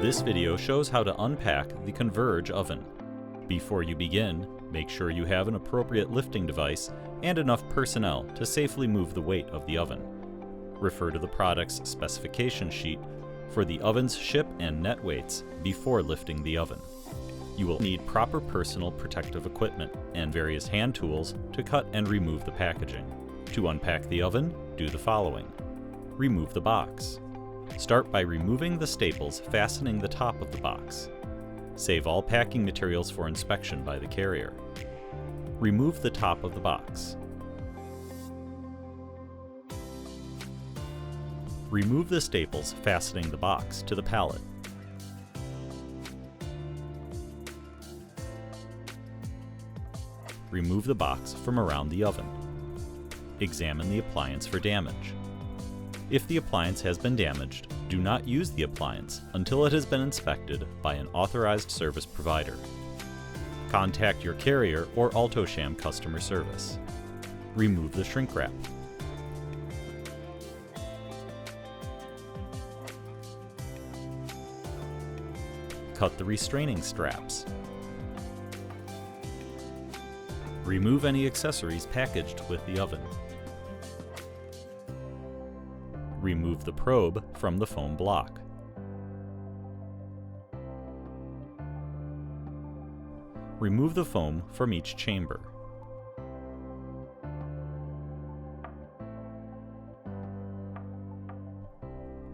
This video shows how to unpack the Converge oven. Before you begin, make sure you have an appropriate lifting device and enough personnel to safely move the weight of the oven. Refer to the product's specification sheet for the oven's ship and net weights before lifting the oven. You will need proper personal protective equipment and various hand tools to cut and remove the packaging. To unpack the oven, do the following. Remove the box. Start by removing the staples fastening the top of the box. Save all packing materials for inspection by the carrier. Remove the top of the box. Remove the staples fastening the box to the pallet. Remove the box from around the oven. Examine the appliance for damage. If the appliance has been damaged, do not use the appliance until it has been inspected by an authorized service provider. Contact your carrier or Alto-Shaam customer service. Remove the shrink wrap. Cut the restraining straps. Remove any accessories packaged with the oven. Remove the probe from the foam block. Remove the foam from each chamber.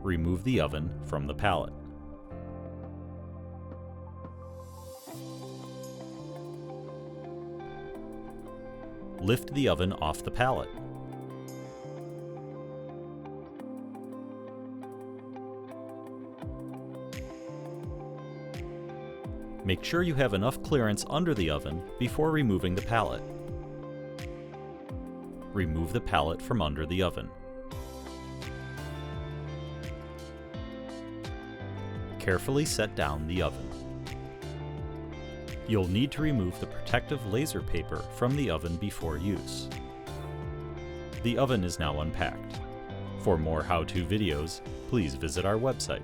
Remove the oven from the pallet. Lift the oven off the pallet. Make sure you have enough clearance under the oven before removing the pallet. Remove the pallet from under the oven. Carefully set down the oven. You'll need to remove the protective laser paper from the oven before use. The oven is now unpacked. For more how-to videos, please visit our website.